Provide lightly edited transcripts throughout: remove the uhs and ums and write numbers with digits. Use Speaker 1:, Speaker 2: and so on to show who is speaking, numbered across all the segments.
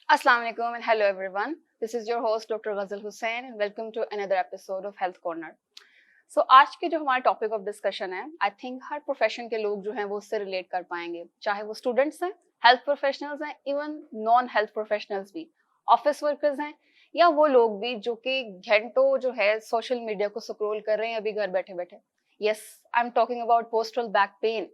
Speaker 1: Assalamu alaikum and hello everyone. This is your host Dr. Ghazal Hussain and welcome to another episode of Health Corner. So आज के जो हमारा topic of discussion है, I think her profession के लोग जो हैं वो उससे रिलेट कर पाएंगे, चाहे वो स्टूडेंट्स हैं, हेल्थ प्रोफेशनल्स हैं, इवन नॉन हेल्थ प्रोफेशनल्स भी, ऑफिस वर्कर्स हैं या वो लोग भी जो कि घंटों जो है सोशल मीडिया को स्क्रॉल कर रहे हैं अभी घर बैठे बैठे. Yes, I am talking about postural back pain.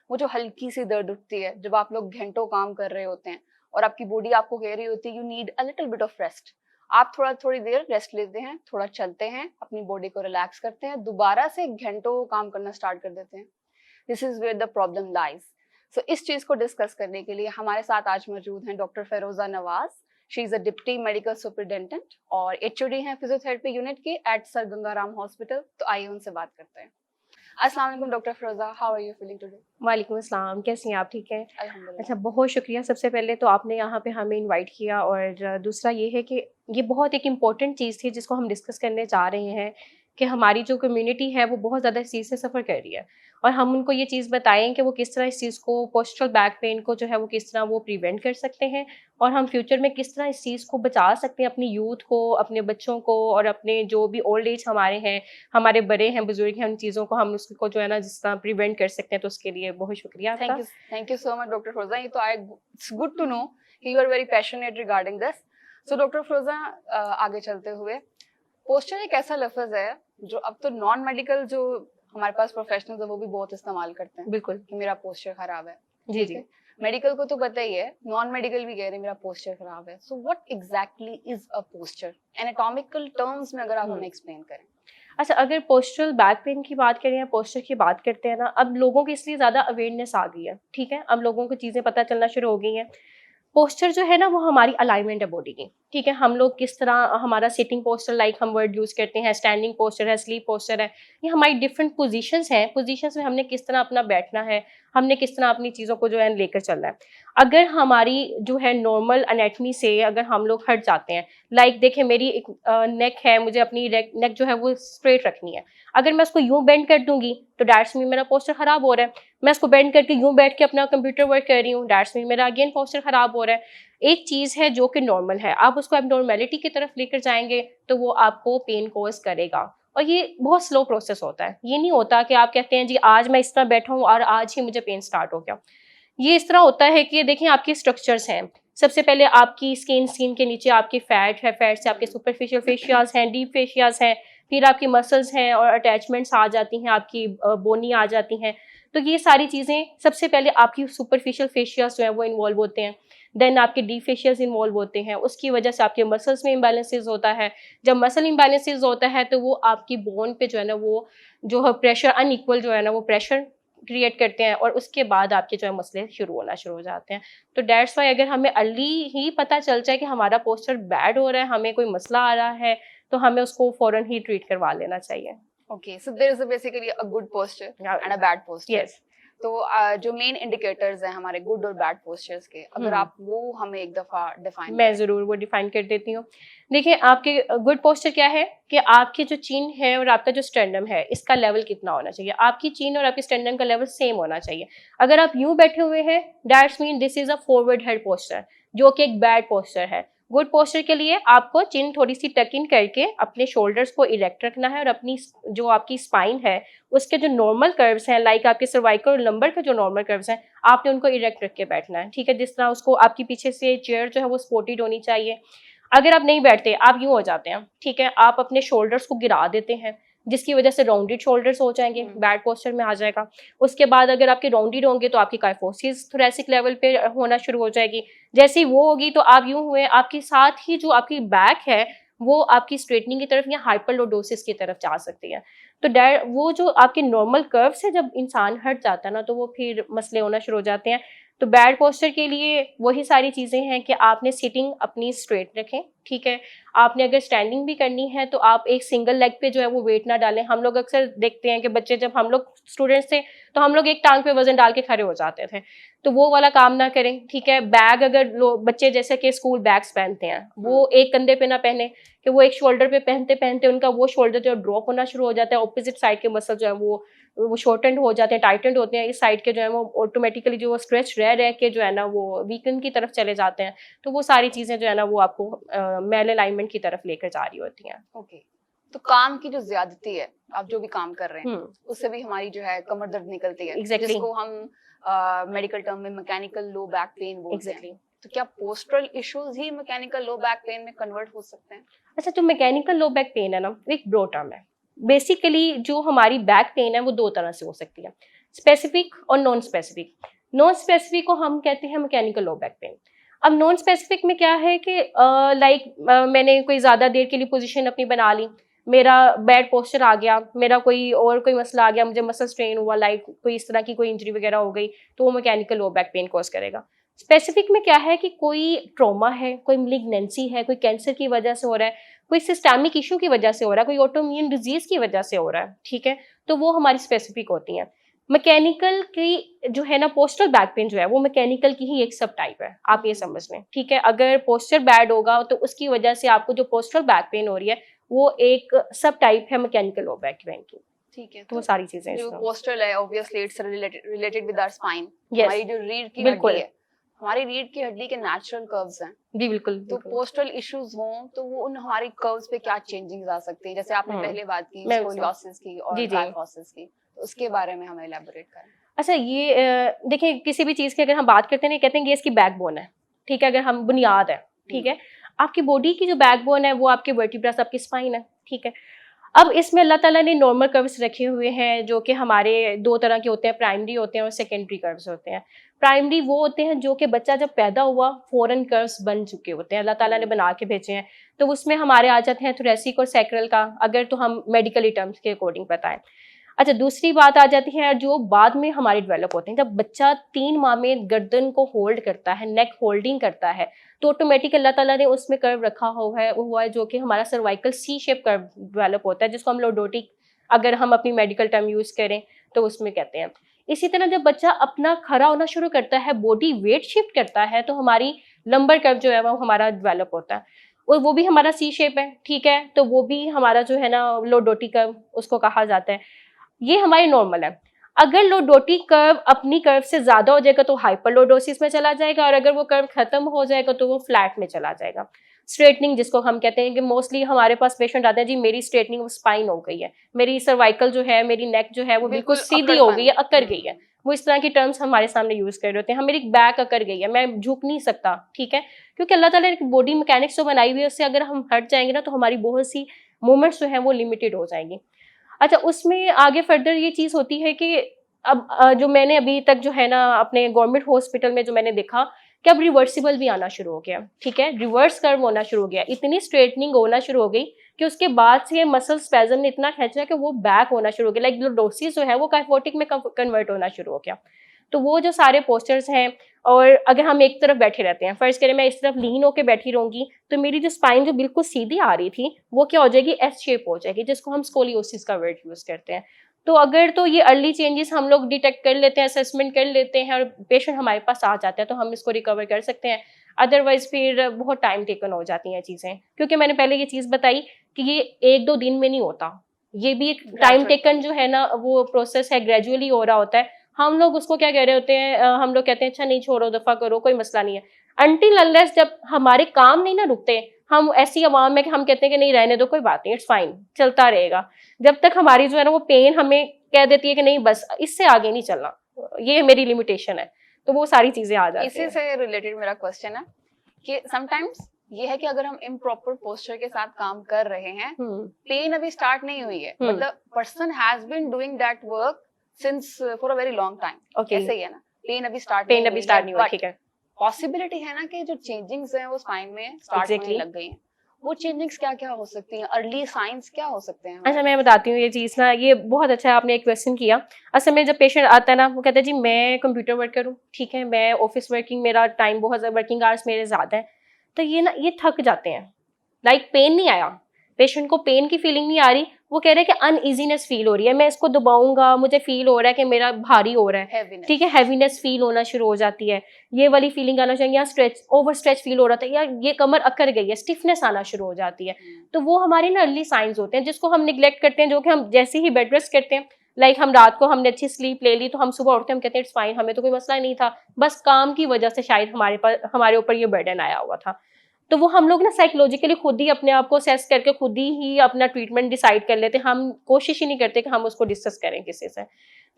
Speaker 1: वो जो हल्की सी दर्द उठती है जब आप लोग घंटों काम कर रहे होते हैं और आपकी बॉडी आपको कह रही होती है you need a little bit of rest. आप थोड़ी देर रेस्ट लेते हैं, थोड़ा चलते हैं, अपनी बॉडी को रिलैक्स करते हैं, दोबारा से घंटों काम करना स्टार्ट कर देते हैं. This is where the problem lies. So इस चीज को डिस्कस करने के लिए हमारे साथ आज मौजूद हैं doctor Feroza Nawaz. She is a deputy medical superintendent और एचओडी हैं फिजियोथेरेपी यूनिट के एट सर गंगाराम हॉस्पिटल. तो आइए उनसे बात करते हैं. अस्सलाम वालेकुम doctor Firoza, how are you feeling today?
Speaker 2: वालेकुम अस्सलाम, कैसी हैं आप? ठीक हैं
Speaker 1: अल्हम्दुलिल्लाह.
Speaker 2: अच्छा, बहुत शुक्रिया. सबसे पहले तो आपने यहाँ पे हमें इनवाइट किया और दूसरा ये है कि ये बहुत एक इम्पॉर्टेंट चीज़ थी जिसको हम डिस्कस करने जा रहे हैं कि हमारी जो कम्युनिटी है वो बहुत ज़्यादा इस चीज़ से सफ़र कर रही है और हम उनको ये चीज़ बताएं कि वो किस तरह इस चीज़ को पोस्टरल बैक पेन को जो है वो किस तरह वो प्रिवेंट कर सकते हैं और हम फ्यूचर में किस तरह इस चीज़ को बचा सकते हैं, अपनी यूथ को, अपने बच्चों को और अपने जो भी ओल्ड एज हमारे हैं, हमारे बड़े हैं, बुजुर्ग हैं, उन चीज़ों को हम उसको जो है ना जिस तरह प्रिवेंट कर सकते हैं. तो उसके लिए बहुत शुक्रिया आपका.
Speaker 1: Thank you so much doctor Firoza. ये तो I it's good to know कि you are very passionate regarding this. So doctor Firoza, आगे चलते हुए, पोस्चर एक ऐसा लफ्ज है जो अब तो नॉन मेडिकल जो हमारे पास प्रोफेशनल्स है वो भी बहुत इस्तेमाल करते हैं.
Speaker 2: बिल्कुल
Speaker 1: कि मेरा पोस्चर खराब है.
Speaker 2: जी जी.
Speaker 1: मेडिकल को तो पता ही है, नॉन मेडिकल भी कह रहे हैं मेरा पोस्चर खराब है. So what exactly is a posture? Anatomical terms में अगर आप हमें एक्सप्लेन करें.
Speaker 2: अच्छा, अगर पोस्चरल बैक पेन की बात करें या पोस्चर की बात करते हैं ना, अब लोगों की इसलिए ज़्यादा अवेयरनेस आ गई है. ठीक है, अब लोगों को चीज़ें पता चलना शुरू हो गई हैं. पोस्चर जो है ना वो हमारी अलाइनमेंट है बॉडी की. ठीक है, हम लोग किस तरह हमारा सिटिंग पोस्चर लाइक हम वर्ड यूज़ करते हैं, स्टैंडिंग पोस्चर है, स्लीप पोस्चर है, ये हमारी डिफरेंट पोजीशंस हैं. पोजीशंस में हमने किस तरह अपना बैठना है, हमने किस तरह अपनी चीज़ों को जो है लेकर चलना है. अगर हमारी जो है नॉर्मल एनेटमी से अगर हम लोग हट जाते हैं, लाइक देखें मेरी एक नेक है, मुझे अपनी नेक जो है वो स्ट्रेट रखनी है. अगर मैं उसको यूँ बेंड कर दूंगी तो डैट्स मीन मेरा पोस्चर खराब हो रहा है. मैं इसको बेंड करके यूँ बैठ के अपना कंप्यूटर वर्क कर रही हूँ, डैट्स मीन मेरा अगेन पोस्चर खराब हो रहा है. एक चीज़ है जो कि नॉर्मल है, आप उसको एबनॉर्मेलिटी की तरफ लेकर जाएंगे तो वो आपको पेन कॉज करेगा. और ये बहुत स्लो प्रोसेस होता है. ये नहीं होता कि आप कहते हैं जी आज मैं इस तरह बैठा हूँ और आज ही मुझे पेन स्टार्ट हो गया. ये इस तरह होता है कि देखिए आपके स्ट्रक्चर्स हैं. सबसे पहले आपकी स्किन के नीचे आपकी फैट है, फैट से आपके सुपरफिशियल फेशियाज हैं, डीप फेशियाज हैं, फिर आपकी मसल्स हैं और अटैचमेंट्स आ जाती हैं, आपकी बोनी आ जाती हैं. तो ये सारी चीज़ें सबसे पहले आपकी सुपरफिशियल फेशियाज जो है वो इन्वॉल्व होते हैं. देन आपके डीप फेशियल्स इन्वॉल्व होते हैं. उसकी वजह से आपके मसल्स में इम्बैलेंसेस होता है. जब मसल इम्बैलेंसेस होता है तो वो आपकी बोन पे जो है ना वो जो है प्रेशर अनइक्वल जो है ना वो प्रेशर क्रिएट करते हैं और उसके बाद आपके जो है मसले शुरू हो जाते हैं. तो डेट्स वाई अगर हमें अर्ली ही पता चल जाए कि हमारा पोस्चर बैड हो रहा है, हमें कोई मसला आ रहा है, तो हमें उसको फौरन ही ट्रीट करवा लेना चाहिए.
Speaker 1: Okay, so there is basically a good posture and a bad posture.
Speaker 2: Yes.
Speaker 1: तो जो मेन इंडिकेटर्स हैं हमारे गुड और बैड पोस्चर्स के, अगर आप वो हमें एक दफा डिफाइन
Speaker 2: मैं ज़रूर वो डिफाइन कर देती हूँ. देखिए आपके गुड पोस्चर क्या है कि आपकी जो चीन है और आपका जो स्टेरनम है इसका लेवल कितना होना चाहिए. आपकी चीन और आपकी स्टेरनम का लेवल सेम होना चाहिए. अगर आप यूँ बैठे हुए हैं that's mean this is a forward head posture जो कि एक बैड पोस्चर है. गुड पोस्चर के लिए आपको चिन थोड़ी सी टक इन करके अपने शोल्डर्स को इरेक्ट रखना है और अपनी जो आपकी स्पाइन है उसके जो नॉर्मल कर्व्स हैं लाइक आपके सर्वाइकल और लंबर के जो नॉर्मल कर्व्स हैं आपने उनको इरेक्ट रख के बैठना है. ठीक है, जिस तरह उसको आपकी पीछे से चेयर जो है वो सपोर्टेड होनी चाहिए. अगर आप नहीं बैठते, आप यूँ हो जाते हैं, ठीक है, आप अपने शोल्डर्स को गिरा देते हैं जिसकी वजह से राउंडेड शोल्डर्स हो जाएंगे, बैड पोस्चर में आ जाएगा. उसके बाद अगर आपके राउंडेड होंगे तो आपकी काइफोसिस थोरेसिक लेवल पे होना शुरू हो जाएगी. जैसे ही वो होगी तो आप यूँ हुए, आपके साथ ही जो आपकी बैक है वो आपकी स्ट्रेटनिंग की तरफ या हाइपरलोडोसिस की तरफ जा सकती है. तो वो जो आपके नॉर्मल कर्व से जब इंसान हट जाता है ना तो वो फिर मसले होना शुरू हो जाते हैं. तो बैड पोस्चर के लिए वही सारी चीज़ें हैं कि आपने सिटिंग अपनी स्ट्रेट रखें, ठीक है। आपने अगर स्टैंडिंग भी करनी है तो आप एक सिंगल लेग पे जो है वो वेट ना डालें। हम लोग अक्सर देखते हैं कि बच्चे, जब हम लोग स्टूडेंट्स थे तो हम लोग एक टांग पे वजन डाल के खड़े हो जाते थे, तो वो वाला काम ना करें, ठीक है। बैग, अगर बच्चे जैसे कि स्कूल बैग्स पहनते हैं, वो एक कंधे पे ना पहने कि वो एक शोल्डर पे पहनते पहनते उनका वो शोल्डर जो ड्रॉप होना शुरू हो जाता है, ऑपोजिट साइड के मसल जो है वो शॉर्टेंड हो जाते हैं, टाइटेंड होते हैं, इस साइड के जो है वो ऑटोमेटिकली जो स्ट्रेच रह रह के जो है ना वो वीकन की तरफ चले जाते हैं। तो वो सारी चीजें जो है ना वो आपको मेल अलाइनमेंट की तरफ लेकर जा रही होती हैं।
Speaker 1: ओके, तो काम की जो ज्यादती है, आप जो भी काम कर रहे हैं
Speaker 2: हम्म,
Speaker 1: उससे भी हमारी जो है कमर दर्द निकलती है,
Speaker 2: Exactly.
Speaker 1: जिसको हम मेडिकल टर्म में मैकेनिकल लो बैक पेन बोलते
Speaker 2: एग्जैक्टली।
Speaker 1: हैं। तो क्या पोस्टरल इश्यूज ही मैकेनिकल लो बैक पेन में कन्वर्ट हो सकते हैं?
Speaker 2: अच्छा, जो मैकेनिकल लो बैक पेन है ना, वो एक ब्रॉड टर्म है। बेसिकली जो हमारी बैक पेन है वो दो तरह से हो सकती है, स्पेसिफिक और नॉन स्पेसिफिक। नॉन स्पेसिफिक को हम कहते हैं मैकेनिकल लो बैक पेन। अब नॉन स्पेसिफिक में क्या है कि मैंने कोई ज़्यादा देर के लिए पोजीशन अपनी बना ली, मेरा बैड पोस्चर आ गया, मेरा कोई मसला आ गया, मुझे मसल स्ट्रेन हुआ, लाइक कोई इस तरह की कोई इंजरी वगैरह हो गई, तो वो mechanical low back pain cause करेगा। स्पेसिफिक में क्या है कि कोई ट्रॉमा है, कोई मेलिग्नेंसी है, कोई कैंसर की वजह से हो रहा है, कोई सिस्टमिक इशू की वजह से हो रहा है, कोई ऑटोइम्यून डिजीज की वजह से हो रहा है, ठीक है। तो वो हमारी स्पेसिफिक होती हैं। मैकेनिकल की जो है ना पोस्टरल बैक पेन जो है वो मैकेनिकल की ही एक सब टाइप है, आप ये समझ लें, ठीक है। अगर पोस्चर बैड होगा तो उसकी वजह से आपको जो पोस्टरल बैक पेन हो रही है वो एक सब टाइप है मैकेनिकल लो बैक पेन की।
Speaker 1: ठीक है,
Speaker 2: तो वो सारी चीजें
Speaker 1: जो
Speaker 2: इसमें।
Speaker 1: पोस्टरल है obviously it's related with our spine.
Speaker 2: Yes.
Speaker 1: हमारी जो रीढ़ की
Speaker 2: बिल्कुल।
Speaker 1: हड्डी है, हमारी रीढ़ की हड्डी के नेचुरल कर्व्स हैं।
Speaker 2: जी बिल्कुल
Speaker 1: तो
Speaker 2: बिल्कुल।
Speaker 1: पोस्टल इश्यूज हों तो वो उन हमारी कर्व्स पे क्या चेंजिंग्स आ सकती हैं? जैसे आपने पहले बात की
Speaker 2: मैं
Speaker 1: स्कोलियोसिस की और
Speaker 2: जी, जी।
Speaker 1: काइफोसिस की, तो उसके बारे में हमें एलैबोरेट करें।
Speaker 2: अच्छा, ये देखिए, किसी भी चीज़ की अगर हम बात करते हैं, कहते हैं कि इसकी बैकबोन है, ठीक है। अगर हम बुनियाद है, ठीक है। आपकी बॉडी की जो बैकबोन है वो आपके वर्टिब्रास, आपकी स्पाइन है, ठीक है। अब इसमें अल्लाह ताला ने नॉर्मल कर्व्स रखे हुए हैं जो कि हमारे दो तरह के होते हैं, प्राइमरी होते हैं और सेकेंडरी कर्व्स होते हैं। प्राइमरी वो होते हैं जो कि बच्चा जब पैदा हुआ फॉरन कर्व्स बन चुके होते हैं, अल्लाह ताला ने बना के भेजे हैं। तो उसमें हमारे आ जाते हैं थोरेसिक और सैक्रल का, अगर तो हम मेडिकली टर्म्स के अकॉर्डिंग बताएं। अच्छा, दूसरी बात आ जाती है जो बाद में हमारे डेवलप होते हैं, जब बच्चा 3 माह में गर्दन को होल्ड करता है, नेक होल्डिंग करता है, तो ऑटोमेटिक अल्लाह ताला ने उसमें कर्व रखा हुआ है जो कि हमारा सर्वाइकल सी शेप कर्व डेवलप होता है, जिसको हम लॉर्डोटिक, अगर हम अपनी मेडिकल टर्म यूज करें तो उसमें कहते हैं। इसी तरह जब बच्चा अपना खड़ा होना शुरू करता है, बॉडी वेट शिफ्ट करता है, तो हमारी लंबर कर्व जो है वो हमारा डेवलप होता है, और वो भी हमारा सी शेप है, ठीक है। तो वो भी हमारा जो है ना लॉर्डोटिक कर्व उसको कहा जाता है। ये हमारी नॉर्मल है। अगर लॉर्डोटिक कर्व अपनी कर्व से ज्यादा हो जाएगा तो हाइपरलॉर्डोसिस में चला जाएगा, और अगर वो कर्व खत्म हो जाएगा तो वो फ्लैट में चला जाएगा। स्ट्रेटनिंग जिसको हम कहते हैं, कि मोस्टली हमारे पास पेशेंट आते हैं, जी मेरी स्ट्रेटनिंग स्पाइन हो गई है, मेरी सर्वाइकल जो है, मेरी नेक जो है वो बिल्कुल सीधी हो गई है, अकर गई है। वो इस तरह की टर्म्स हमारे सामने यूज कर रहे होते हैं, हम, मेरी बैक अकर गई है, मैं झुक नहीं सकता, ठीक है। क्योंकि अल्लाह ताला ने बॉडी मैकेनिक्स जो बनाई हुई है उससे अगर हम हट जाएंगे ना तो हमारी बहुत सी मूवमेंट्स जो है वो लिमिटेड हो जाएंगी। अच्छा, उसमें आगे फर्दर ये चीज़ होती है कि अब जो मैंने अभी तक जो है ना अपने गवर्नमेंट हॉस्पिटल में जो मैंने देखा कि अब रिवर्सिबल भी आना शुरू हो गया, ठीक है। रिवर्स कर्व होना शुरू हो गया, इतनी स्ट्रेटनिंग होना शुरू हो गई कि उसके बाद से मसल स्पैज़म ने इतना खींचा कि वो बैक होना शुरू हो गया, लाइक लॉर्डोसिस जो है वो काइफोटिक में कन्वर्ट होना शुरू हो गया। तो वो जो सारे पोस्चर्स हैं, और अगर हम एक तरफ बैठे रहते हैं, फर्स्ट करें मैं इस तरफ लीन होकर बैठी रहूंगी, तो मेरी जो स्पाइन जो बिल्कुल सीधी आ रही थी वो क्या हो जाएगी, एस शेप हो जाएगी, जिसको हम स्कोलियोसिस का वर्ड यूज करते हैं। तो अगर तो ये अर्ली चेंजेस हम लोग डिटेक्ट कर लेते हैं, असेसमेंट कर लेते हैं और पेशेंट हमारे पास आ जाता है तो हम इसको रिकवर कर सकते हैं। अदरवाइज फिर बहुत टाइम टेकन हो जाती हैं चीज़ें, क्योंकि मैंने पहले ये चीज़ बताई कि ये 1-2 दिन में नहीं होता, ये भी एक टाइम टेकन जो है ना वो प्रोसेस है, ग्रेजुअली हो रहा होता है। हम लोग उसको क्या कह रहे होते हैं, हम लोग कहते हैं अच्छा नहीं छोड़ो, दफा करो, कोई मसला नहीं है। अनटिल अनलेस जब हमारे काम नहीं ना रुकते, हम ऐसी आवाम में कि हम कहते हैं कि नहीं रहने दो, कोई बात नहीं, इट्स फाइन, चलता रहेगा। जब तक हमारी जो है ना वो पेन हमें कह देती है कि नहीं बस इससे आगे नहीं चलना, ये मेरी लिमिटेशन है, तो वो सारी चीजें आ जाती हैं।
Speaker 1: इसी से रिलेटेड मेरा क्वेश्चन है कि समटाइम्स ये है कि अगर हम इम्प्रॉपर पोस्चर के साथ काम कर रहे हैं, पेन अभी स्टार्ट नहीं हुई है, मतलब person has been doing that work since for a very long time, ऐसे ही है ना, पेन अभी स्टार्ट नहीं हुआ,
Speaker 2: ठीक है।
Speaker 1: पॉसिबिलिटी है ना कि जो चेंजिंग्स हैं वो स्पाइन में स्टार्ट होने लग गई हैं, वो चेंजिंग्स क्या क्या हो सकती हैं, अर्ली साइंस क्या हो सकते हैं?
Speaker 2: अच्छा, मैं बताती हूँ ये चीज़ ना, ये बहुत अच्छा है आपने एक क्वेश्चन किया। असल में जब पेशेंट आता है ना वो कहता है जी मैं कंप्यूटर वर्कर हूँ, ठीक है, मैं ऑफिस वर्किंग, मेरा टाइम बहुत वर्किंग आवर्स मेरे ज़्यादा है, तो ये ना ये थक जाते हैं, लाइक पेन नहीं आया, पेशेंट को पेन की फीलिंग नहीं आ रही, वो कह रहे हैं कि अनइजीनेस फील हो रही है, मैं इसको दबाऊंगा मुझे फील हो रहा है कि मेरा भारी हो रहा है,
Speaker 1: Heaviness.
Speaker 2: ठीक है, हैवीनेस फील होना शुरू हो जाती है, ये वाली फीलिंग आना चाहिए, या स्ट्रेच ओवर स्ट्रेच फील हो रहा था, या ये कमर अकड़ गई है, स्टिफनेस आना शुरू हो जाती है। तो वो हमारे ना अर्ली साइंस होते हैं जिसको हम निग्लेक्ट करते हैं, जो कि हम जैसे ही बेड रेस्ट करते हैं, लाइक हम रात को हमने अच्छी स्लीप ले ली तो हम सुबह उठते हैं, हम कहते हैं इट्स फाइन, हमें तो कोई मसला नहीं था, बस काम की वजह से शायद हमारे ऊपर ये बर्डन आया हुआ था। तो वो हम लोग ना साइकोलॉजिकली खुद ही अपने आप को असेस करके खुद ही अपना ट्रीटमेंट डिसाइड कर लेते हैं, हम कोशिश ही नहीं करते कि हम उसको डिस्कस करें किसी से।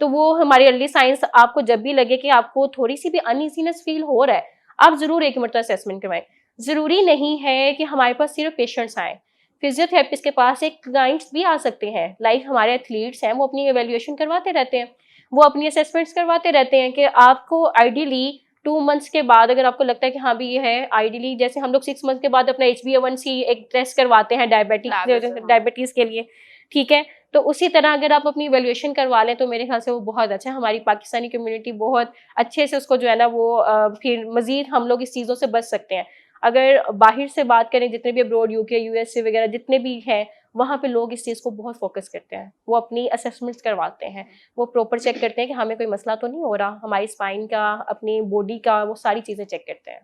Speaker 2: तो वो हमारी अर्ली साइंस, आपको जब भी लगे कि आपको थोड़ी सी भी अनइजीनेस फील हो रहा है, आप जरूर एक मरतबा असेसमेंट करवाएं। जरूरी नहीं है कि हमारे पास सिर्फ पेशेंट्स आए, फिजियोथेरेपिस्ट के पास एक क्लाइंट्स भी आ सकते हैं, लाइक हमारे एथलीट्स हैं, वो अपनी एवेल्युएशन करवाते रहते हैं, वो अपनी असेसमेंट्स करवाते रहते हैं कि आपको आइडियली 2 मंथ्स के बाद अगर आपको लगता है कि हाँ भी ये है, आइडियली जैसे हम लोग 6 मंथ के बाद अपना HbA1c एक टेस्ट करवाते हैं डायबिटीज के लिए, ठीक है, तो उसी तरह अगर आप अपनी इवेल्युएशन करवा लें तो मेरे ख्याल से वो बहुत अच्छा है। हमारी पाकिस्तानी कम्युनिटी बहुत अच्छे से उसको जो है ना वो फिर मजीद हम लोग इस चीज़ों से बच सकते हैं। अगर बाहर से बात करें, जितने भी अब्रॉड UK USA वगैरह जितने भी हैं, वहाँ पे लोग इस चीज़ को बहुत फोकस करते हैं, वो अपनी असेसमेंट्स करवाते हैं, वो प्रॉपर चेक करते हैं कि हमें कोई मसला तो नहीं हो रहा, हमारी स्पाइन का, अपनी बॉडी का, वो सारी चीज़ें चेक करते हैं।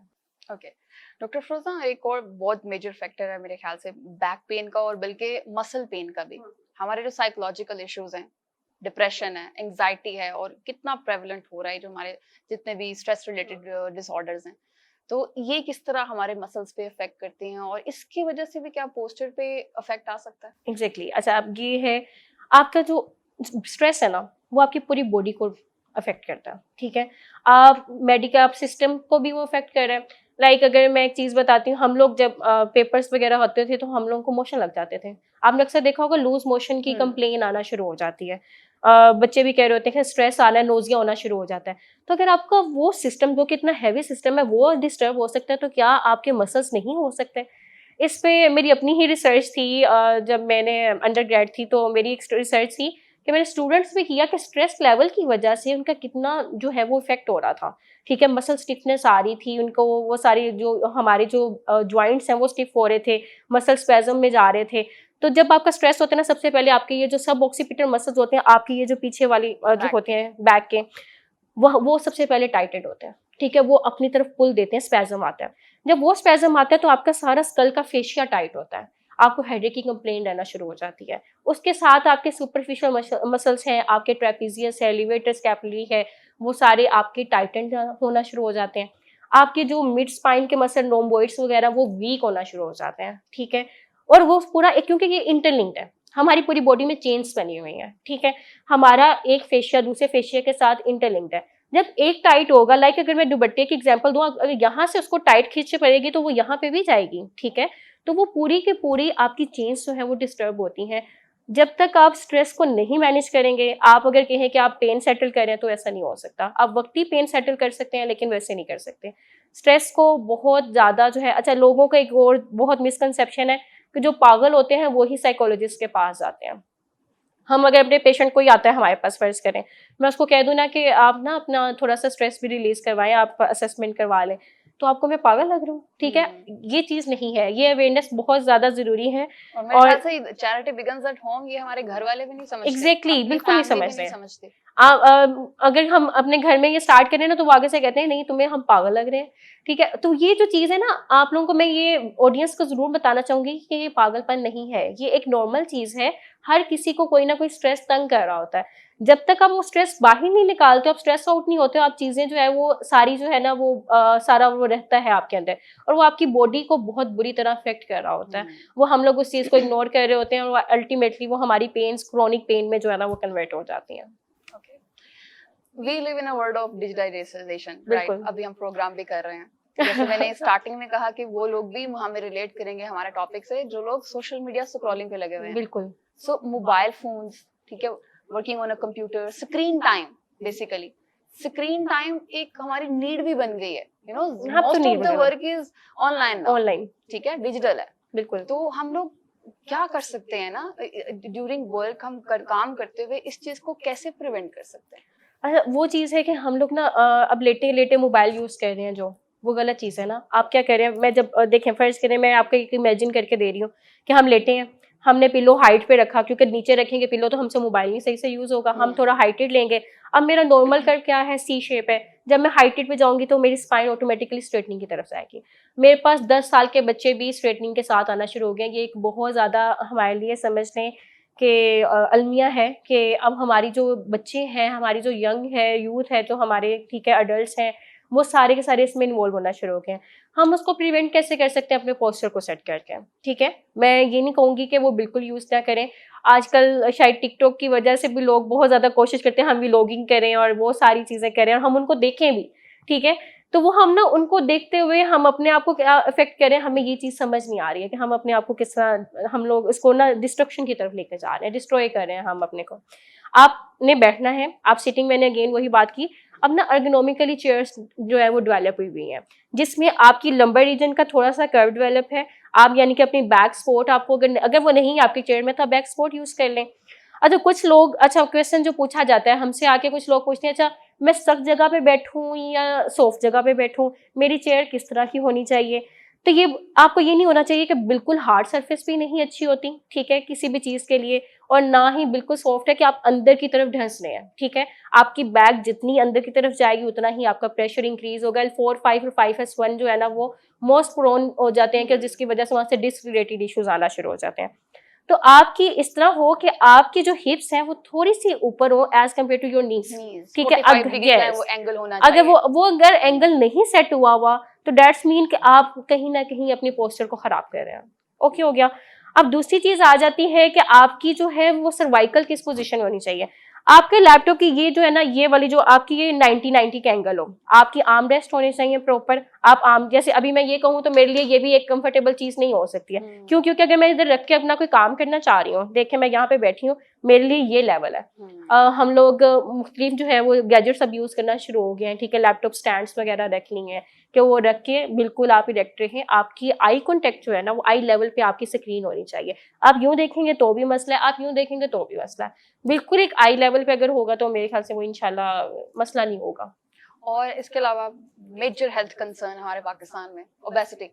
Speaker 1: ओके डॉक्टर फिरोजा, एक और बहुत मेजर फैक्टर है मेरे ख्याल से बैक पेन का, और बल्कि मसल पेन का भी, हमारे जो साइकोलॉजिकल इश्यूज हैं, डिप्रेशन है, एंजाइटी है, और कितना प्रेवलेंट हो रहा है जो हमारे जितने भी स्ट्रेस रिलेटेड डिसऑर्डर्स हैं, तो ये किस तरह हमारे मसल्स पे इफेक्ट करते हैं, और इसकी वजह से भी क्या पोस्चर पे इफेक्ट आ सकता है?
Speaker 2: एग्जैक्टली अच्छा, अब ये है आपका जो स्ट्रेस है ना, वो आपकी पूरी बॉडी को अफेक्ट करता है, ठीक है, आप मेडिकल सिस्टम को भी वो अफेक्ट कर रहा है। लाइक अगर मैं एक चीज़ बताती हूँ, हम लोग जब पेपर्स वगैरह होते थे तो हम लोगों को मोशन लग जाते थे, आपने अक्सर देखा होगा लूज मोशन की कंप्लेन आना शुरू हो जाती है, बच्चे भी कह रहे होते हैं कि स्ट्रेस आना है, नोजिया होना शुरू हो जाता है। तो अगर आपका वो सिस्टम जो कि इतना हैवी सिस्टम है वो डिस्टर्ब हो सकता है, तो क्या आपके मसल्स नहीं हो सकते? इस पे मेरी अपनी ही रिसर्च थी, जब मैंने अंडर ग्रेड थी तो मेरी एक रिसर्च थी कि मैंने स्टूडेंट्स भी किया कि स्ट्रेस लेवल की वजह से उनका कितना जो है वो इफेक्ट हो रहा था, ठीक है, मसल स्टिफनेस आ रही थी उनको, वो सारी जो हमारे जो जॉइंट्स हैं वो स्टिफ हो रहे थे, मसल स्पैज्म में जा रहे थे। तो जब आपका स्ट्रेस होता है ना, सबसे पहले आपके ये जो सब ऑक्सीपिटल मसल्स होते हैं, आपकी ये जो पीछे वाली जो होते हैं बैक के, वो सबसे पहले टाइटेड होते हैं, ठीक है, वो अपनी तरफ पुल देते हैं, स्पैज्म आता है। जब वो स्पैज्म आता है तो आपका सारा स्कल का फेशिया टाइट होता है, आपको हेडेक की कंप्लेंट रहना शुरू हो जाती है। उसके साथ आपके सुपरफिशियल मसल्स हैं, आपके ट्रेपेजियस है, एलिवेटर स्कैपुलरी है, वो सारे आपके टाइटन होना शुरू हो जाते हैं। आपके जो मिड स्पाइन के मसल रोम्बोइड्स वगैरह वो वीक होना शुरू हो जाते हैं, ठीक है, और वो पूरा क्योंकि ये इंटरलिंक्ड है, हमारी पूरी बॉडी में चेन्स बनी हुई हैं, ठीक है, हमारा एक फेशिया दूसरे फेशिया के साथ इंटरलिंक्ड है। जब एक टाइट होगा, लाइक अगर मैं दुपट्टे की एग्जांपल दूं, अगर यहाँ से उसको टाइट खींच पड़ेगी तो वो यहाँ पे भी जाएगी, ठीक है, तो वो पूरी की पूरी आपकी चेन्स जो है वो डिस्टर्ब होती हैं। जब तक आप स्ट्रेस को नहीं मैनेज करेंगे, आप अगर कहें कि आप पेन सेटल करें तो ऐसा नहीं हो सकता। आप वक्ती पेन सेटल कर सकते हैं लेकिन वैसे नहीं कर सकते। स्ट्रेस को बहुत ज़्यादा जो है, अच्छा लोगों का एक और बहुत मिसकंसेप्शन है कि जो पागल होते हैं वो ही साइकोलॉजिस्ट के पास जाते हैं। हम अगर अपने पेशेंट कोई आता है हमारे पास, फर्ज करें मैं उसको कह दूं ना कि आप ना अपना थोड़ा सा स्ट्रेस भी रिलीज करवाएं, आप असेसमेंट करवा लें, तो आपको मैं पागल लग रहा हूँ, ठीक है, ये चीज़ नहीं है, ये अवेयरनेस बहुत ज़्यादा ज़रूरी है।
Speaker 1: और मेरे ख्याल से चैरिटी बिगिंस एट होम, ये हमारे घर वाले भी नहीं समझते।
Speaker 2: एग्जैक्टली, बिल्कुल नहीं समझते।
Speaker 1: समझते।
Speaker 2: अगर हम अपने घर में ये स्टार्ट करें ना तो वो आगे से कहते हैं नहीं तुम्हें हम पागल लग रहे हैं, ठीक है, तो ये जो चीज़ है ना, आप लोगों को मैं ये ऑडियंस को जरूर बताना चाहूंगी कि ये पागलपन नहीं है, ये एक नॉर्मल चीज़ है। हर किसी को कोई ना कोई स्ट्रेस तंग कर रहा होता है। जब तक आप वो स्ट्रेस बाहर नहीं निकालते, आप स्ट्रेस आउट नहीं होते, आप चीज़ें जो है वो सारी जो है ना वो सारा वो रहता है आपके अंदर, और वो आपकी बॉडी को बहुत बुरी तरह अफेक्ट कर रहा होता है। वो हम लोग उस चीज़ को इग्नोर कर रहे होते हैं और अल्टीमेटली वो हमारी पेन्स, क्रोनिक पेन में जो है ना वो कन्वर्ट हो जाती हैं।
Speaker 1: We live in a world of digitalization, right? अभी हम प्रोग्राम भी कर रहे हैं। जैसे मैंने स्टार्टिंग में कहा कि वो लोग भी हमें रिलेट करेंगे हमारे टॉपिक से जो लोग सोशल मीडिया स्क्रॉलिंग पे लगे हुए हैं।
Speaker 2: बिल्कुल।
Speaker 1: सो मोबाइल फोन्स, ठीक है, working on a computer, screen time, basically screen time एक हमारी नीड भी बन गई है। You know, most of the work is online, ठीक है, डिजिटल है।
Speaker 2: बिल्कुल।
Speaker 1: तो हम लोग क्या कर सकते हैं ना ड्यूरिंग वर्क, हम काम करते हुए इस चीज को कैसे प्रिवेंट कर सकते हैं?
Speaker 2: अच्छा, वो चीज़ है कि हम लोग ना अब लेटे लेटे मोबाइल यूज़ कर रहे हैं, जो वो गलत चीज़ है ना। आप क्या करें, मैं जब देखें फर्ज करें, मैं आपको एक इमेजिन करके दे रही हूँ कि हम लेटे हैं, हमने पिलो हाइट पे रखा, क्योंकि नीचे रखेंगे पिलो तो हमसे मोबाइल नहीं सही से यूज होगा, हम थोड़ा हाइटेड लेंगे। अब मेरा नॉर्मल कर क्या है, सी शेप है, जब मैं हाइटेड पे जाऊंगी तो मेरी स्पाइन ऑटोमेटिकली स्ट्रेटनिंग की तरफ जाएगी। मेरे पास 10 साल के बच्चे भी स्ट्रेटनिंग के साथ आना शुरू हो गए। ये एक बहुत ज़्यादा हमारे लिए समझ लें कि अलमिया है कि अब हमारी जो बच्चे हैं, हमारी जो यंग है, यूथ है, जो हमारे ठीक है अडल्ट हैं, वो सारे के सारे इसमें इन्वॉल्व होना शुरू हो गए हैं। हम उसको प्रिवेंट कैसे कर सकते हैं? अपने पोस्चर को सेट करके, ठीक है। मैं ये नहीं कहूँगी कि वो बिल्कुल यूज़ ना करें। आजकल शायद टिकटॉक की वजह से भी लोग बहुत ज़्यादा कोशिश करते हैं हम व्लॉगिंग करें और वो सारी चीज़ें करें और हम उनको देखें भी, ठीक है। तो वो हम ना उनको देखते हुए हम अपने आप को क्या अफेक्ट करें, हमें ये चीज़ समझ नहीं आ रही है कि हम अपने आप को किस तरह हम लोग इसको ना डिस्ट्रक्शन की तरफ लेके जा रहे हैं, डिस्ट्रॉय कर रहे हैं हम अपने को। आपने बैठना है, आप सिटिंग, मैंने अगेन वही बात की, अब ना अर्गोनॉमिकली चेयर्स जो है वो डेवलप हुई हुई हैं, जिसमें आपकी लंबर रीजन का थोड़ा सा कर्व डेवलप है। आप यानी कि अपनी बैक सपोर्ट आपको अगर वो नहीं है आपकी चेयर में तो आप बैक सपोर्ट यूज कर लें। अच्छा कुछ लोग, अच्छा क्वेश्चन जो पूछा जाता है हमसे आके, कुछ लोग पूछते हैं अच्छा मैं सख्त जगह पे बैठूं या सॉफ्ट जगह पे बैठूं, मेरी चेयर किस तरह की होनी चाहिए? तो ये आपको ये नहीं होना चाहिए कि बिल्कुल हार्ड सरफेस भी नहीं अच्छी होती, ठीक है, किसी भी चीज के लिए, और ना ही बिल्कुल सॉफ्ट है कि आप अंदर की तरफ ढंस रहे हैं, ठीक है। आपकी बैक जितनी अंदर की तरफ जाएगी उतना ही आपका प्रेशर इंक्रीज होगा। 4-5 और 5S1 जो है ना वो मोस्ट प्रोन हो जाते हैं कि जिसकी वजह से वहां से डिस्क रिलेटेड इश्यूज आना शुरू हो जाते हैं। तो आपकी इस तरह हो कि आपकी जो हिप्स हैं वो थोड़ी सी ऊपर हो as compare to your knees, ठीक है।
Speaker 1: वो एंगल होना
Speaker 2: अगर
Speaker 1: चाहिए।
Speaker 2: वो अगर एंगल नहीं सेट हुआ तो डेट्स मीन कि आप कहीं ना कहीं अपनी पोस्चर को खराब कर रहे हैं। ओके हो गया। अब दूसरी चीज आ जाती है कि आपकी जो है वो सर्वाइकल किस पोजीशन होनी चाहिए। आपके लैपटॉप की ये जो है ना, ये वाली जो आपकी ये 90-90 का एंगल हो, आपकी आर्म रेस्ट होने चाहिए प्रॉपर। आप आर्म, जैसे अभी मैं ये कहूँ तो मेरे लिए ये भी एक कंफर्टेबल चीज नहीं हो सकती है। क्यों? क्योंकि अगर मैं इधर रख के अपना कोई काम करना चाह रही हूँ, देखे मैं यहाँ पे बैठी हूँ, मेरे लिए ये लेवल है। हम लोग मुख्तलिफ जो है वो गैजेट्स अब यूज करना शुरू हो गए हैं, ठीक है। लैपटॉप स्टैंड्स वगैरह रख ली हैं कि वो रख के बिल्कुल आप इरेक्ट रहें। आपकी आई कॉन्टेक्ट जो है ना वो आई लेवल पे आपकी स्क्रीन होनी चाहिए। आप यूं देखेंगे तो भी मसला है, आप यूं देखेंगे तो भी मसला है। बिल्कुल एक आई लेवल पे अगर होगा तो मेरे ख्याल से वो इंशाल्लाह मसला नहीं होगा।
Speaker 1: और इसके अलावा मेजर हेल्थ कंसर्न हमारे पाकिस्तान में ओबेसिटी,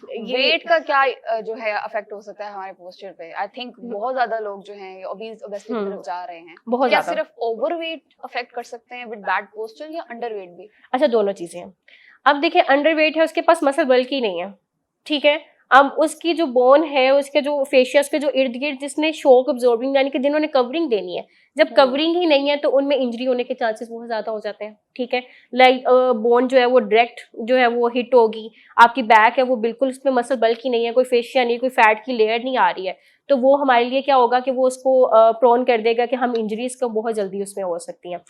Speaker 1: वेट का क्या जो है अफेक्ट हो सकता है हमारे पोस्चर पे? आई थिंक बहुत ज्यादा लोग जो हैं ओबेसिटी की तरफ जा रहे हैं।
Speaker 2: बहुत
Speaker 1: क्या
Speaker 2: ज्यादा।
Speaker 1: सिर्फ ओवरवेट अफेक्ट कर सकते हैं विद बैड पोस्चर या अंडरवेट भी?
Speaker 2: अच्छा दोनों चीजें हैं। अब देखिए अंडरवेट है, उसके पास मसल बल्कि नहीं है, ठीक है। अब उसकी जो बोन है, उसके जो फेशियस के जो इर्द गिर्द जिसने शॉक अब्जॉर्बिंग यानी कि जिन्होंने कवरिंग देनी है, जब कवरिंग ही नहीं है तो उनमें इंजरी होने के चांसेस बहुत ज्यादा हो जाते हैं, ठीक है। लाइक बोन जो है वो डायरेक्ट जो है वो हिट होगी, आपकी बैक है वो बिल्कुल उसमें मसल बल्कि नहीं है, कोई फेशिया नहीं, कोई फैट की लेयर नहीं आ रही है, तो वो हमारे लिए क्या होगा कि वो उसको प्रोन कर देगा कि हम इंजरीज को बहुत जल्दी उसमें हो सकती हैं।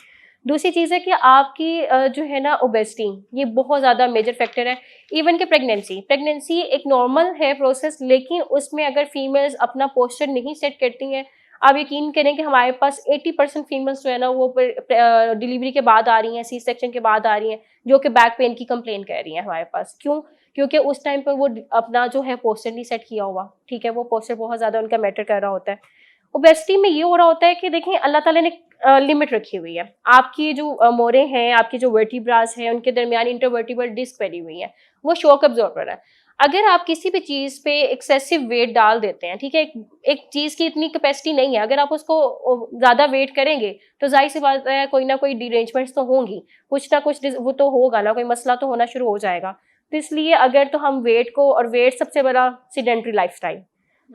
Speaker 2: दूसरी चीज़ है कि आपकी जो है ना ओबेसिटी, ये बहुत ज़्यादा मेजर फैक्टर है। इवन कि प्रेगनेंसी एक नॉर्मल है प्रोसेस, लेकिन उसमें अगर फीमेल्स अपना पोस्चर नहीं सेट करती हैं, आप यकीन करें कि हमारे पास 80% फीमेल्स जो है ना वो डिलीवरी के बाद आ रही हैं, सी सेक्शन के बाद आ रही हैं, जो कि बैक पेन की कंप्लेन कर रही हैं हमारे पास। क्यों? क्योंकि उस टाइम पर वो अपना जो है पोस्चर नहीं सेट किया हुआ, ठीक है। वो पोस्चर बहुत ज़्यादा उनका मैटर कर रहा होता है। ओबेसिटी में ये हो रहा होता है कि देखें अल्लाह ताला ने लिमिट रखी हुई है। आपकी जो मोरे हैं, आपकी जो वर्टिब्रास हैं, उनके दरमियान इंटरवर्टिब्रल डिस्क पड़ी हुई है, वो शॉक अब्जॉर्बर है। अगर आप किसी भी चीज़ पे एक्सेसिव वेट डाल देते हैं, ठीक है, एक चीज़ की इतनी कैपेसिटी नहीं है, अगर आप उसको ज़्यादा वेट करेंगे तो जाहिर सी बात है कोई ना कोई डिरेंजमेंट्स तो होंगी, कुछ ना कुछ वो तो होगा ना, कोई मसला तो होना शुरू हो जाएगा। तो इसलिए अगर तो हम वेट को, और वेट सबसे बड़ा सीडेंट्री लाइफस्टाइल,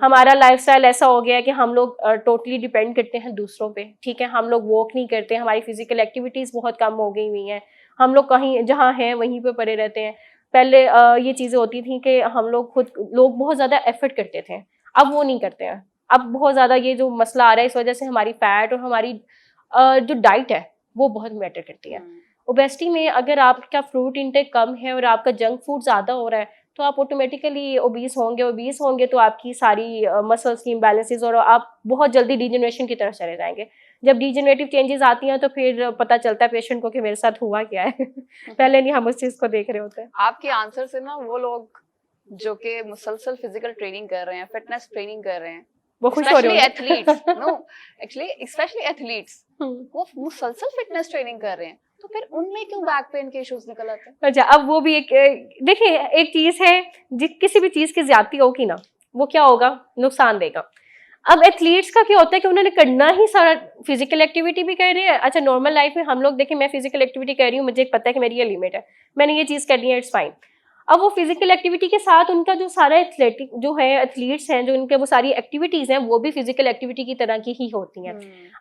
Speaker 2: हमारा लाइफस्टाइल ऐसा हो गया है कि हम लोग टोटली डिपेंड करते हैं दूसरों पे, ठीक है। हम लोग वॉक नहीं करते, हमारी फिजिकल एक्टिविटीज़ बहुत कम हो गई हुई हैं, हम लोग कहीं जहाँ हैं वहीं पे पड़े रहते हैं। पहले ये चीज़ें होती थी कि हम लोग बहुत ज़्यादा एफर्ट करते थे, अब वो नहीं करते हैं। अब बहुत ज़्यादा ये जो मसला आ रहा है इस वजह से हमारी फैट और हमारी जो डाइट है वो बहुत मैटर करती है। ओबेसिटी में अगर आपका फ्रूट इंटेक कम है और आपका जंक फूड ज़्यादा हो रहा है तो आप ऑटोमेटिकली ओबीस होंगे तो आपकी सारी मसल्स की इम्बैलेंसेस और आप बहुत जल्दी डिजेनरेशन की तरफ चले जाएंगे। जब डिजेनरेटिव चेंजेस आती हैं तो फिर पता चलता है पेशेंट को कि मेरे साथ हुआ क्या है पहले नहीं हम उस चीज़ को देख रहे होते हैं।
Speaker 1: आपके आंसर से ना वो लोग जो कि मुसलसल फिजिकल ट्रेनिंग कर रहे हैं, फिटनेस ट्रेनिंग कर रहे हैं,
Speaker 2: वो खुश हो रहे हैं।
Speaker 1: Athletes no actually specially athletes, वो मुसलसल फिटनेस ट्रेनिंग कर रहे हैं, तो फिर उनमें क्यों बैक पेन के इश्यूज निकल आते हैं?
Speaker 2: अच्छा, अब वो भी एक देखिए, एक चीज है, किसी भी चीज की ज्यादती होगी ना, वो क्या होगा, नुकसान देगा। अब एथलीट्स का क्या होता है कि उन्होंने करना ही सारा, फिजिकल एक्टिविटी भी कर रही है। अच्छा, नॉर्मल लाइफ में हम लोग देखें, मैं फिजिकल एक्टिविटी कर रही हूँ, मुझे पता है कि मेरी ये लिमिट है, मैंने ये चीज करनी है, इट्स फाइन। अब वो फिजिकल एक्टिविटी के साथ उनका जो सारा एथलेटिक जो है, एथलीट्स हैं जो उनके वो सारी एक्टिविटीज हैं, वो भी फिजिकल एक्टिविटी की तरह की ही होती हैं।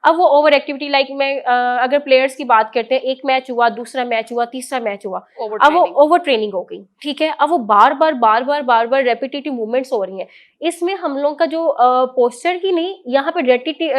Speaker 2: अब वो ओवर एक्टिविटी, लाइक मैं अगर प्लेयर्स की बात करते हैं, एक मैच हुआ, दूसरा मैच हुआ, तीसरा मैच हुआ, अब वो ओवर ट्रेनिंग हो गई, ठीक है। अब वो बार बार रेपिटेटिव मूवमेंट्स हो रही हैं। इसमें हम लोग का जो पोस्चर की नहीं, यहाँ पे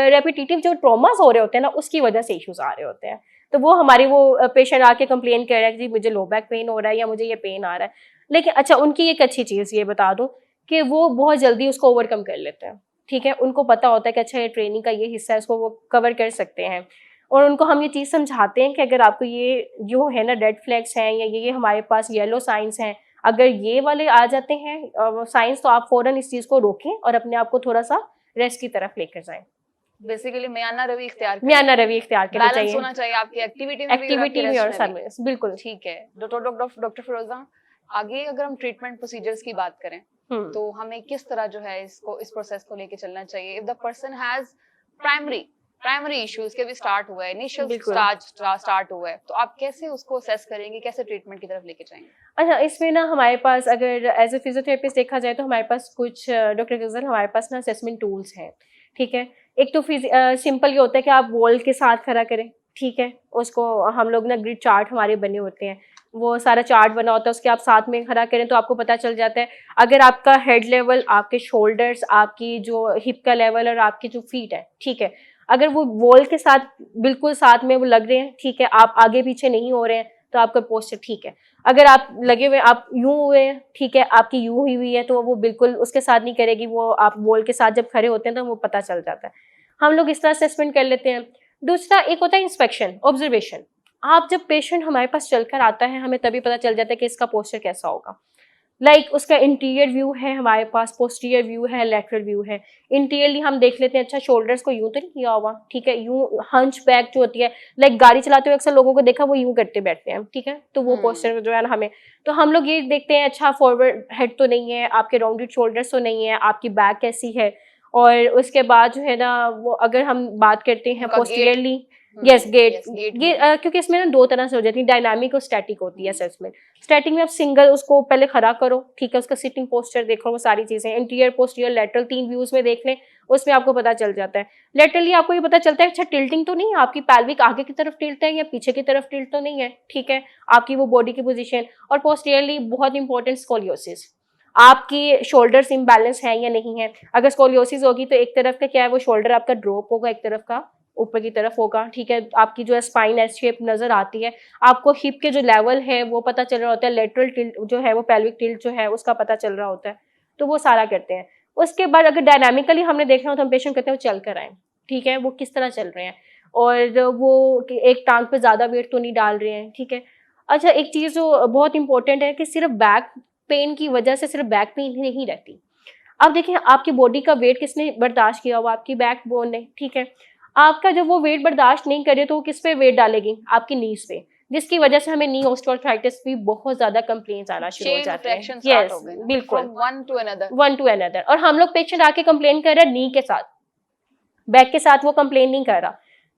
Speaker 2: रेपिटेटिव जो ट्रॉमास हो रहे होते हैं ना, उसकी वजह से इश्यूज आ रहे होते हैं। तो वो हमारी वो पेशेंट आके कंप्लेन कर रहा है कि जी मुझे लो बैक पेन हो रहा है या मुझे ये पेन आ रहा है। लेकिन अच्छा, उनकी एक अच्छी चीज ये बता दूं कि वो बहुत जल्दी उसको ओवरकम कर लेते हैं, ठीक है। उनको पता होता है कि अच्छा, ये ट्रेनिंग का ये हिस्सा है, इसको वो कवर कर सकते हैं। और उनको हम ये चीज समझाते हैं कि अगर आपको ये जो है ना रेड फ्लैग्स हैं, या ये हमारे पास येलो साइंस हैं, अगर ये वाले आ जाते हैं साइंस, तो आप फौरन इस चीज को रोकें और अपने आप को थोड़ा सा रेस्ट की तरफ लेकर जाएं।
Speaker 1: बेसिकली म्याना रवि इख्तियार
Speaker 2: करना चाहिए,
Speaker 1: बैलेंस होना चाहिए आपकी एक्टिविटी में
Speaker 2: और सर्विस, बिल्कुल
Speaker 1: ठीक है। डॉक्टर फिरोजा, आगे अगर हम ट्रीटमेंट प्रोसीजर्स की बात करें, तो हमें किस तरह जो है इस प्रोसेस को लेके चलना चाहिए? If the person has primary issues के भी स्टार्ट हुआ है, इनिशियल स्टार्ट हुआ है, तो आप कैसे उसको असेस करेंगे, कैसे ट्रीटमेंट की तरफ लेके जाएंगे?
Speaker 2: अच्छा, इसमें ना हमारे पास अगर एज ए फिजियोथेरेपिस्ट देखा जाए तो हमारे पास कुछ डॉक्टर गजल, हमारे पास ना असेसमेंट टूल्स हैं, ठीक है। एक तो सिंपल ये होता है कि आप वॉल के साथ खड़ा करें, ठीक है। उसको हम लोग ना ग्रिड चार्ट हमारे बने होते हैं, वो सारा चार्ट बना होता है, उसके आप साथ में खड़ा करें तो आपको पता चल जाता है अगर आपका हेड लेवल, आपके शोल्डर्स, आपकी जो हिप का लेवल और आपकी जो फीट है, ठीक है, अगर वो वॉल के साथ बिल्कुल साथ में वो लग रहे हैं, ठीक है, आप आगे पीछे नहीं हो रहे हैं, तो आपका पोस्चर ठीक है। अगर आप लगे हुए, आप यूं हुए हैं, ठीक है, आपकी यूं हुई हुई है, तो वो बिल्कुल उसके साथ नहीं करेगी, वो आप वॉल के साथ जब खड़े होते हैं तो वो पता चल जाता है। हम लोग इस तरह असेसमेंट कर लेते हैं। दूसरा एक होता है इंस्पेक्शन, ऑब्जर्वेशन। आप जब पेशेंट हमारे पास चलकर आता है, हमें तभी पता चल जाता है कि इसका पोस्चर कैसा होगा। लाइक उसका इंटीरियर व्यू है हमारे पास, पोस्टीरियर व्यू है, लेटरल व्यू है। इंटीरियरली हम देख लेते हैं, अच्छा शोल्डर्स को यूं तो नहीं किया हुआ, ठीक है, यूं हंच बैक जो होती है, लाइक गाड़ी चलाते हुए अक्सर लोगों को देखा वो यूं करते बैठते हैं, ठीक है, तो वो पोस्चर जो है ना हमें, तो हम लोग ये देखते हैं, अच्छा फॉरवर्ड हेड तो नहीं है, आपके राउंडेड शोल्डर्स तो नहीं है, आपकी बैक कैसी है। और उसके बाद जो है ना, वो अगर हम बात करते हैं पोस्टीरियरली, यस गेट, क्योंकि इसमें ना दो तरह से हो जाती है, डायनामिक और स्टैटिक होती है असेसमेंट। स्टैटिक में आप सिंगल उसको पहले खड़ा करो, ठीक है, उसका सिटिंग पोस्चर देखो, वो सारी चीजें इंटीरियर, पोस्टीरियर, लेटरल 3 व्यूज में देख लें, उसमें आपको पता चल जाता है। लेटरली आपको ये पता चलता है अच्छा टिल्टिंग तो नहीं है, आपकी पैल्विक आगे की तरफ टिल्ट है या पीछे की तरफ टिल्ट तो नहीं है, ठीक है, आपकी वो बॉडी की पोजीशन। और पोस्टीरियरली बहुत इंपॉर्टेंट स्कोलियोसिस, आपकी शोल्डर्स इम्बैलेंस है या नहीं है। अगर स्कोलियोसिस होगी तो एक तरफ का क्या है, वो शोल्डर आपका ड्रॉप होगा, एक तरफ का ऊपर की तरफ होगा, ठीक है, आपकी जो है स्पाइन एस शेप नजर आती है, आपको हिप के जो लेवल है वो पता चल रहा होता है, लेटरल टिल्ट जो है वो पेल्विक टिल्ट जो है उसका पता चल रहा होता है, तो वो सारा करते हैं। उसके बाद अगर डायनामिकली हमने देखना हो तो हम पेशेंट कहते हैं वो चल कर आए, ठीक है, वो किस तरह चल रहे हैं और वो एक टांग पे ज्यादा वेट तो नहीं डाल रहे हैं, ठीक है। अच्छा, एक चीज जो बहुत इंपॉर्टेंट है कि सिर्फ बैक पेन की वजह से सिर्फ बैक पेन ही नहीं रहती। अब देखिए, आपकी बॉडी का वेट किसने बर्दाश्त किया हुआ, आपकी बैक बोन ने, ठीक है। आपका जब वो वेट बर्दाश्त नहीं करे तो वो किस पे वेट डालेगी, आपकी नीज पे, जिसकी वजह से हमें नी ऑस्टियोआर्थराइटिस भी बहुत ज्यादा कंप्लेंट्स आना शुरू हो जाते हैं। यस, बिल्कुल, वन टू अनदर। और हम लोग पेशेंट आके कंप्लेन कर रहे हैं नी के साथ, बैक के साथ वो कंप्लेन नहीं कर रहा,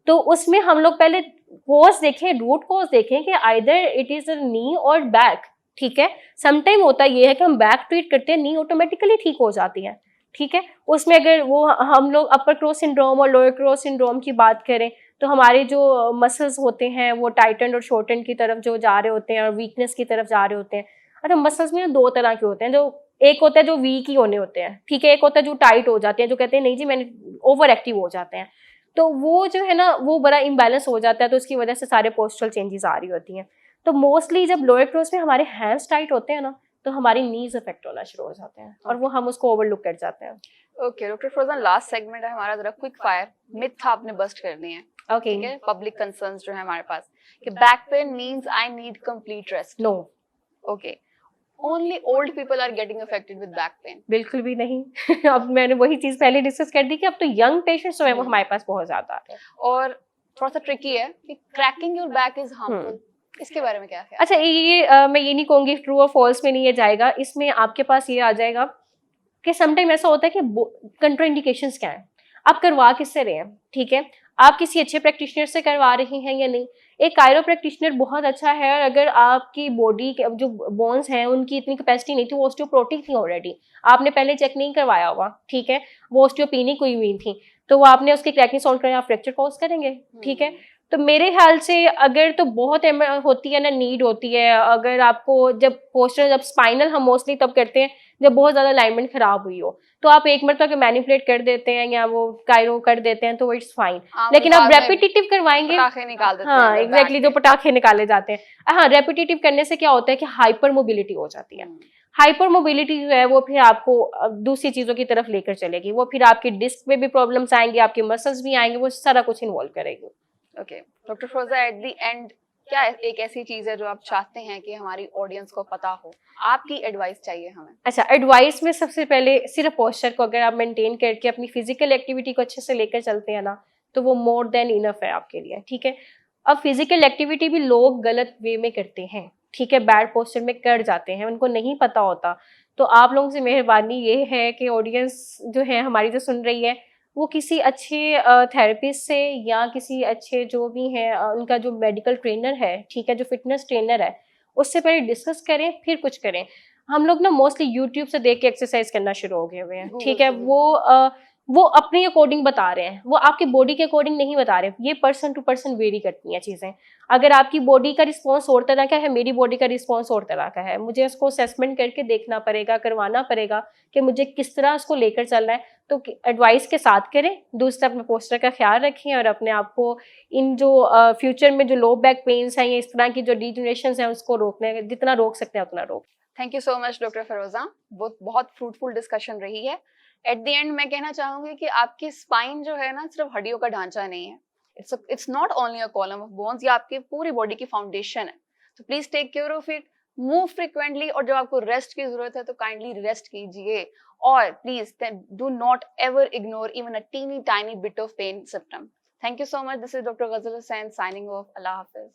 Speaker 2: तो उसमें हम लोग पहले कोज देखें, रूट कोज देखें कि आइदर इट इज नी और बैक, ठीक है। समटाइम होता ये है कि हम बैक ट्रीट करते हैं, नी ऑटोमेटिकली ठीक हो जाती है, ठीक है। उसमें अगर वो हम लोग अपर क्रॉस सिंड्रोम और लोअर क्रॉस सिंड्रोम की बात करें तो हमारे जो मसल्स होते हैं वो टाइटन और शॉर्टन की तरफ जो जा रहे होते हैं और वीकनेस की तरफ जा रहे होते हैं। अच्छा, मसल्स में दो तरह के होते हैं, जो एक होता है जो वीक ही होने होते हैं, ठीक है, एक होता है जो टाइट हो जाते हैं, जो कहते हैं नहीं जी मैंने ओवर एक्टिव हो जाते हैं, तो वो जो है ना वो बड़ा इम्बैलेंस हो जाता है, तो उसकी वजह से सारे पोस्चरल चेंजेस आ रही होती हैं। तो मोस्टली जब लोअर क्रॉस में हमारे हैंड्स टाइट होते हैं ना, तो हमारी नीज इफेक्ट होना शुरू हो जाते हैं और वो हम उसको ओवरलुक कर जाते हैं।
Speaker 1: ओके डॉक्टर फिरोजा, लास्ट सेगमेंट है हमारा, जरा क्विक फायर मिथ आपने बस्ट करनी है,
Speaker 2: ओके,
Speaker 1: ठीक है, पब्लिक कंसर्न्स जो है हमारे पास कि back pain means I need complete rest.
Speaker 2: No,
Speaker 1: okay, only old people are getting affected with back pain.
Speaker 2: बिल्कुल भी नहीं। अब मैंने वही चीज पहले डिस्कस कर दी कि अब तो यंग पेशेंट्स जो है वो हमारे पास बहुत ज्यादा आते हैं।
Speaker 1: और थोड़ा सा ट्रिकी है कि cracking your back is harmful, इसके बारे में क्या है?
Speaker 2: अच्छा, मैं ये नहीं कहूंगी ट्रू और फॉल्स में नहीं ये जाएगा, इसमें आपके पास ये आ जाएगा कि समटाइम ऐसा होता है कि कंट्राइंडिकेशंस क्या है, आप करवा किससे रहे हैं, ठीक है, आप किसी अच्छे प्रैक्टिशनर से करवा रही हैं या नहीं। एक कायरो प्रैक्टिशनर बहुत अच्छा है, और अगर आपकी बॉडी के जो बोन्स हैं उनकी इतनी कैपेसिटी नहीं थी, वो ऑस्टियोप्रोटिक थी ऑलरेडी, आपने पहले चेक नहीं करवाया हुआ, ठीक है, वो ऑस्टियोपेनिक हुई हुई थी, तो वो आपने उसके क्रैकिंग सॉल्व करें, आप फ्रैक्चर कॉज करेंगे, ठीक है। तो मेरे ख्याल से अगर तो बहुत होती है ना, नीड होती है, अगर आपको जब पोस्चर, जब स्पाइनल हम मोस्टली तब करते हैं जब बहुत ज्यादा अलाइनमेंट खराब हुई हो, तो आप एक मरतबा के मैनिपुलेट कर देते हैं या वो कायरो कर देते हैं तो वो इट्स फाइन, लेकिन आप रेपिटेटिव करवाएंगे,
Speaker 1: पटाखे निकाल देते
Speaker 2: हाँ
Speaker 1: हैं
Speaker 2: एग्जैक्टली, जो पटाखे निकाले जाते हैं, हाँ रेपिटेटिव करने से क्या होता है कि हाइपर मोबिलिटी हो जाती है। हाइपर मोबिलिटी जो है वो फिर आपको दूसरी चीजों की तरफ लेकर चलेगी, वो फिर आपकी डिस्क में भी प्रॉब्लम्स आएंगी, आपके मसल्स भी आएंगे, वो सारा कुछ इन्वॉल्व करेगी।
Speaker 1: Okay doctor Firoza, at the end क्या एक ऐसी चीज है जो आप चाहते हैं कि हमारी ऑडियंस को पता हो, आपकी एडवाइस चाहिए हमें?
Speaker 2: अच्छा, एडवाइस में सबसे पहले सिर्फ पोस्चर को अगर आप मेंटेन करके अपनी फिजिकल एक्टिविटी को अच्छे से लेकर चलते हैं ना, तो वो मोर देन इनफ है आपके लिए, ठीक है। अब फिजिकल एक्टिविटी भी लोग गलत वे में करते हैं, ठीक है, बैड पोस्चर में कर जाते हैं, उनको नहीं पता होता। तो आप लोगों से मेहरबानी ये है कि ऑडियंस जो है हमारी जो सुन रही है, वो किसी अच्छे थेरेपिस्ट से या किसी अच्छे जो भी हैं उनका जो मेडिकल ट्रेनर है, ठीक है, जो फिटनेस ट्रेनर है, उससे पहले डिस्कस करें फिर कुछ करें। हम लोग ना मोस्टली यूट्यूब से देख के एक्सरसाइज करना शुरू हो गए हुए हैं, ठीक है, वो अपने अकॉर्डिंग बता रहे हैं, वो आपकी बॉडी के अकॉर्डिंग नहीं बता रहे, ये पर्सन टू पर्सन वेरी करती हैं चीजें। अगर आपकी बॉडी का रिस्पॉन्स और तरह का है, मेरी बॉडी का रिस्पॉन्स और तरह का है, मुझे उसको असेसमेंट करके देखना पड़ेगा, करवाना पड़ेगा कि मुझे किस तरह उसको लेकर चलना है। तो एडवाइस के साथ करें, दूसरा अपने पोस्चर का ख्याल रखें, और अपने आप को इन जो फ्यूचर में जो लो बैक पेन्स हैं या इस तरह की जो डिजनरेशन है उसको रोकने, जितना रोक सकते हैं उतना रोक।
Speaker 1: Thank you so much doctor Firoza, वो बहुत फ्रूटफुल डिस्कशन रही है। एट द एंड मैं कहना चाहूंगी कि आपकी स्पाइन जो है ना, सिर्फ हड्डियों का ढांचा नहीं है, it's not only a column of bones, ये आपकी पूरी बॉडी की फाउंडेशन है। तो please take care of it, move frequently, और जब आपको रेस्ट की जरूरत है तो काइंडली रेस्ट कीजिए, और please do not ever ignore even a teeny tiny bit of pain symptom. Thank you so much, this is doctor Ghazal Hussain signing off. अल्लाह हाफिज।